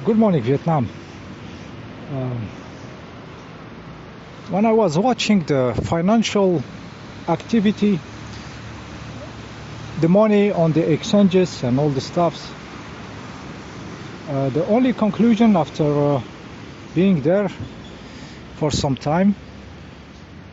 Good morning, Vietnam. Um, when I was watching the financial activity, the money on the exchanges and all the stuffs, the only conclusion after being there for some time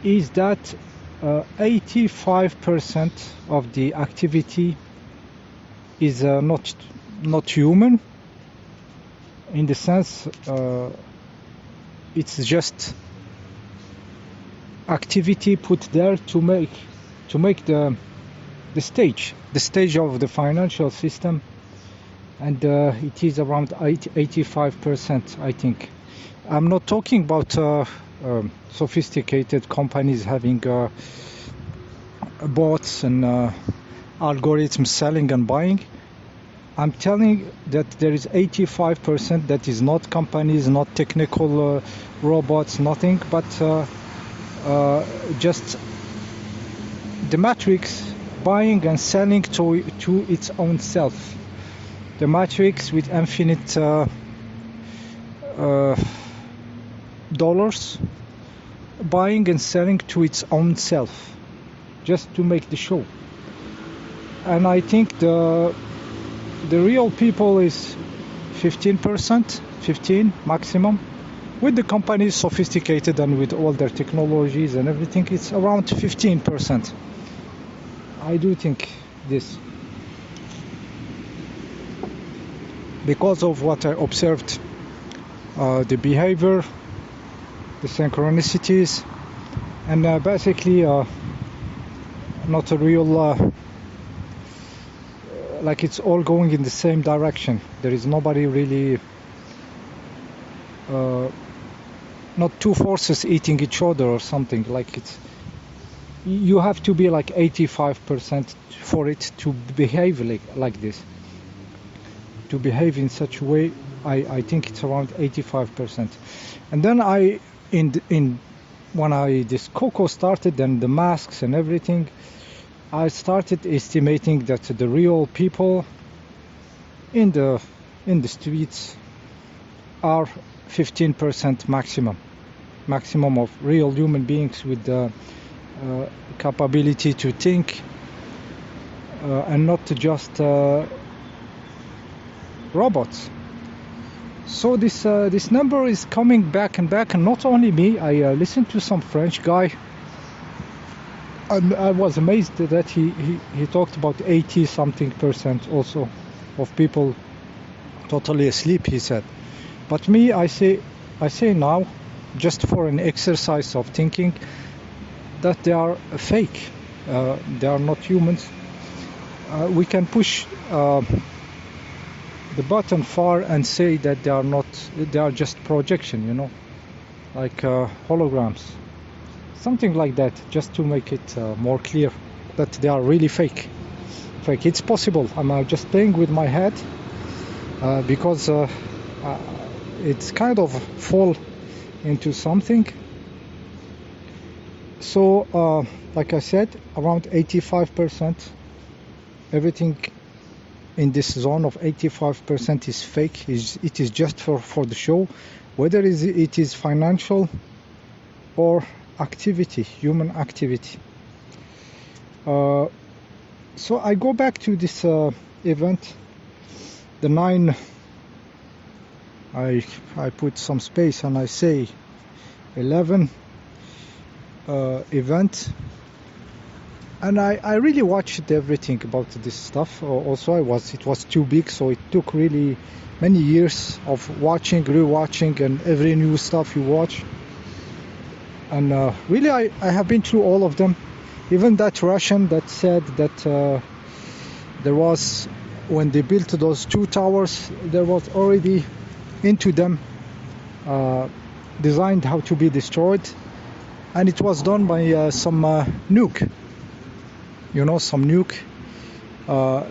is that 85% of the activity is not human, in the sense it's just activity put there to make the stage of the financial system, and it is around 85%, I think. I'm not talking about sophisticated companies having bots and algorithms selling and buying. I'm telling that there is 85% that is not companies, not technical robots, nothing, but just the matrix buying and selling to its own self. The matrix with infinite dollars buying and selling to its own self, just to make the show. And I think the real people is 15%, 15 maximum. With the companies sophisticated and with all their technologies and everything, it's around 15%. I do think this, because of what I observed, the behavior, the synchronicities, and basically not a real like it's all going in the same direction. There is nobody really, not two forces eating each other or something. Like it's, you have to be like 85% for it to behave like this. To behave in such a way, I think it's around 85%. And then when this Coco started and the masks and everything, I started estimating that the real people in the streets are 15% maximum of real human beings with the capability to think, and not just robots. So this number is coming back and back, and not only me. I listened to some French guy, and I was amazed that he talked about 80-something% also of people totally asleep, he said. But me, I say now, just for an exercise of thinking, that they are fake. They are not humans. We can push the button far and say that they are not. They are just projection, like holograms. Something like that, just to make it more clear that they are really fake. It's possible. I'm just playing with my head because it's kind of fall into something. So, like I said, around 85%, everything in this zone of 85% is fake. It is just for the show, whether it is financial or activity, human activity. So I go back to this event, the 9. I put some space and I say 11 event, and I really watched everything about this stuff. Also, it was too big, so it took really many years of watching, rewatching, and every new stuff you watch. And really, I have been through all of them. Even that Russian that said that there was, when they built those 2 towers, there was already into them designed how to be destroyed, and it was done by some nuke. Some nuke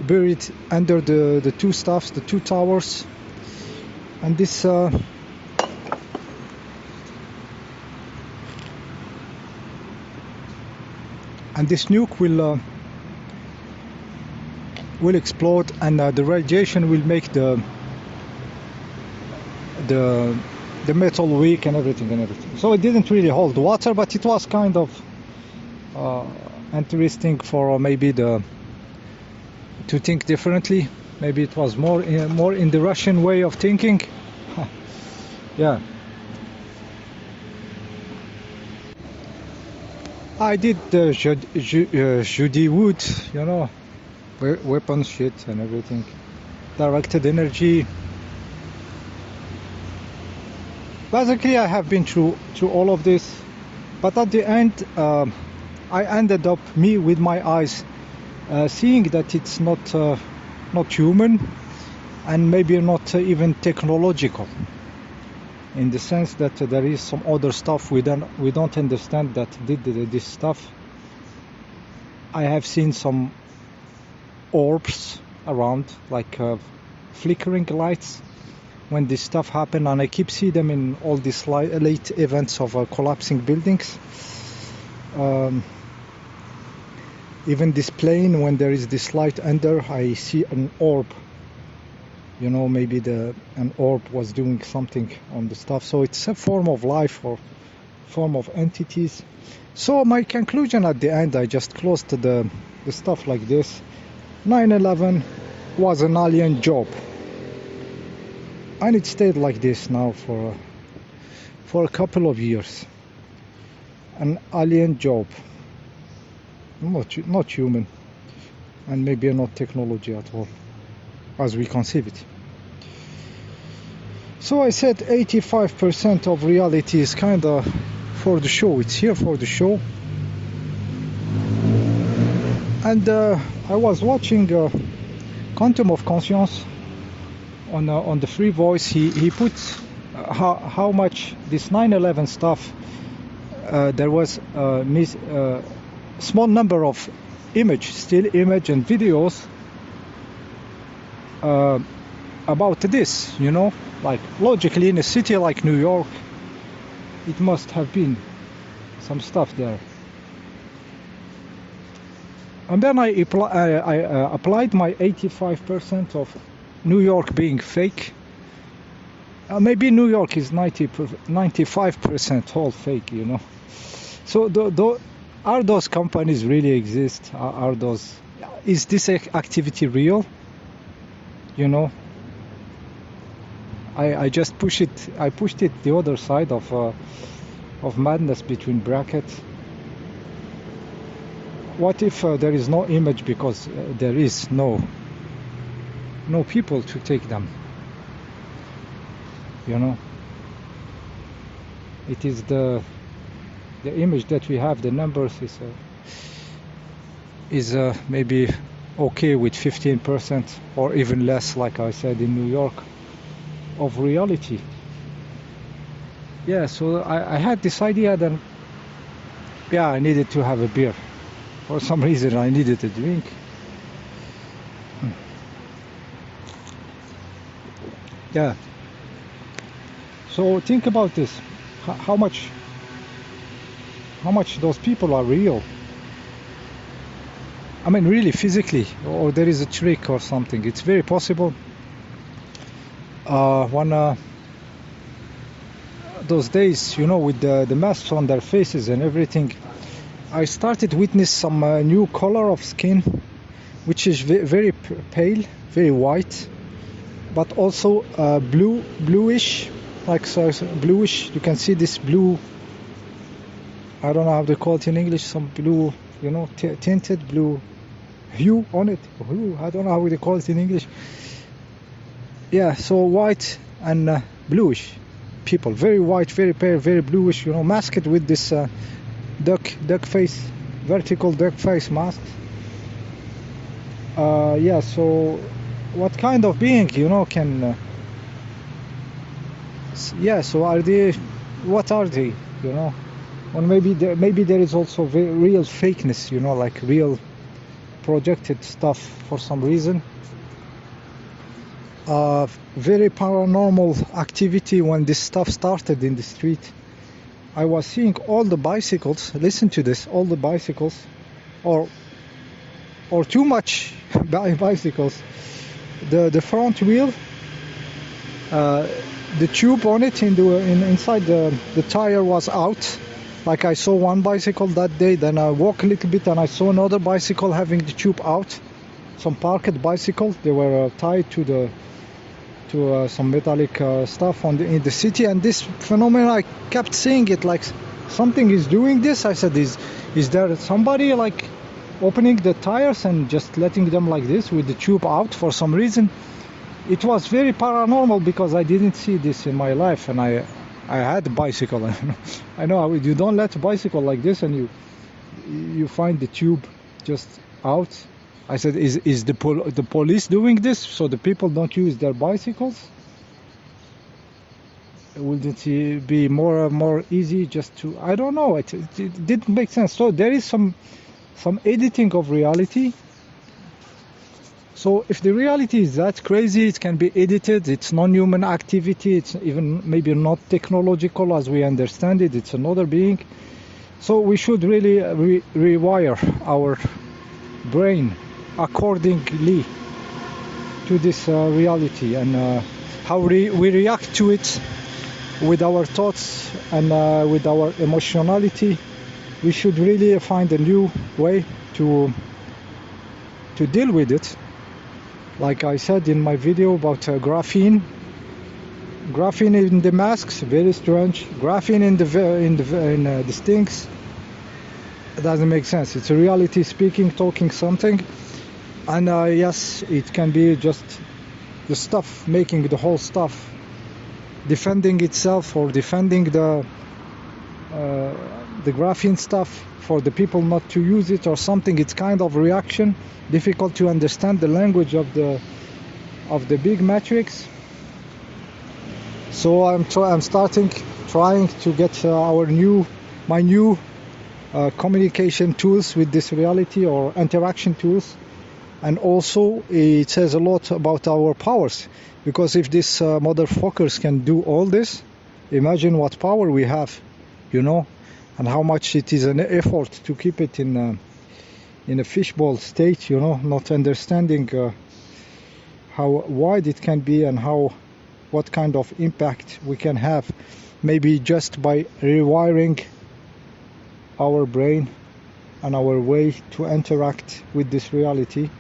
buried under the 2 stuffs, the 2 towers, and this. And this nuke will explode, and the radiation will make the the the metal wick and everything. So it didn't really hold water, but it was kind of interesting for maybe to think differently. Maybe it was more in the Russian way of thinking. Yeah. I did the Judy Wood, you know, weapon shit and everything. Directed energy. Basically, I have been through all of this, but at the end, I ended up with my eyes seeing that it's not human, and maybe not even technological, in the sense that there is some other stuff we don't understand that did this stuff. I have seen some orbs around, like flickering lights when this stuff happened, and I keep seeing them in all these late events of collapsing buildings. Even this plane, when there is this light under, I see an orb. You know, maybe an orb was doing something on the stuff. So it's a form of life or form of entities. So my conclusion at the end, I just closed the stuff like this. 9/11 was an alien job, and it stayed like this now for a couple of years. An alien job, not human, and maybe not technology at all, as we conceive it. So I said 85% of reality is kind of for the show. It's here for the show. And I was watching Quantum of Conscience on the Free Voice. He puts how much this 9/11 stuff. There was a small number of still image and videos about this, you know, like logically in a city like New York, it must have been some stuff there. And then I applied my 85% of New York being fake. Maybe New York is 95% all fake, you know. So are those companies really exist? Is this activity real? You know, I just pushed it the other side of madness between brackets. What if there is no image because there is no people to take them? You know, it is the image that we have, the numbers is maybe okay with 15% or even less, like I said, in New York, of reality. Yeah, so I had this idea that, yeah, I needed to have a beer. For some reason I needed a drink. Yeah. So think about this. How much those people are real. I mean, really physically, or there is a trick or something. It's very possible. Those days, you know, with the masks on their faces and everything, I started witness some new color of skin, which is very pale, very white, but also bluish, like so bluish. You can see this blue. I don't know how they call it in English. Some blue, you know, tinted blue hue on it. Hue, I don't know how they call it in English. Yeah, so white and bluish people, very white, very pale, very bluish. You know, masked with this duck face, vertical duck face mask. Yeah, so what kind of being, you know, can yeah, so what are they, you know? Or maybe there is also real fakeness, you know, like real projected stuff for some reason. Very paranormal activity when this stuff started in the street. I was seeing all the bicycles, listen to this, all the bicycles, or too much bicycles, the front wheel, the tube on it inside the tire was out. Like I saw one bicycle that day, then I walked a little bit and I saw another bicycle having the tube out. Some parked bicycles, they were tied to some metallic stuff in the city, and this phenomenon, I kept seeing it, like something is doing this. I said, is there somebody like opening the tires and just letting them like this with the tube out for some reason? It was very paranormal because I didn't see this in my life, and I had a bicycle. I know you don't let a bicycle like this and you find the tube just out. I said, is the police doing this so the people don't use their bicycles? Wouldn't it be more easy just to, I don't know, it didn't make sense. So there is some editing of reality. So if the reality is that crazy, it can be edited. It's non-human activity. It's even maybe not technological as we understand it. It's another being. So we should really rewire our brain accordingly to this reality, and how we react to it with our thoughts and with our emotionality. We should really find a new way to deal with it. Like I said in my video about graphene in the masks, very strange. Graphene in the stings, it doesn't make sense. It's a reality speaking, talking something, and yes, it can be just the stuff making the whole stuff defending itself, or defending the graphene stuff for the people not to use it or something. It's kind of reaction, difficult to understand the language of the big matrix. So I'm trying to get my new communication tools with this reality, or interaction tools. And also it says a lot about our powers, because if these motherfuckers can do all this, imagine what power we have, and how much it is an effort to keep it in a fishbowl state, not understanding how wide it can be and what kind of impact we can have, maybe just by rewiring our brain and our way to interact with this reality.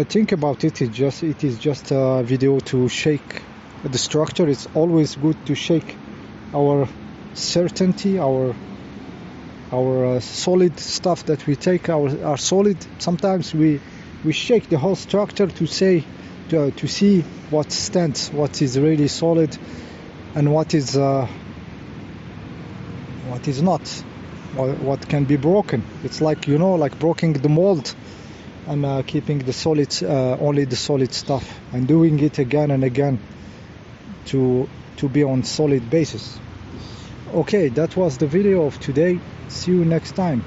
Think about it. It is just a video to shake the structure. It's always good to shake our certainty, our solid stuff that we take, our solid. Sometimes we shake the whole structure to see what stands, what is really solid, and what is not, what can be broken. It's like like breaking the mold and keeping the solids, only the solid stuff, and doing it again and again to be on solid basis. Okay, that was the video of today. See you next time.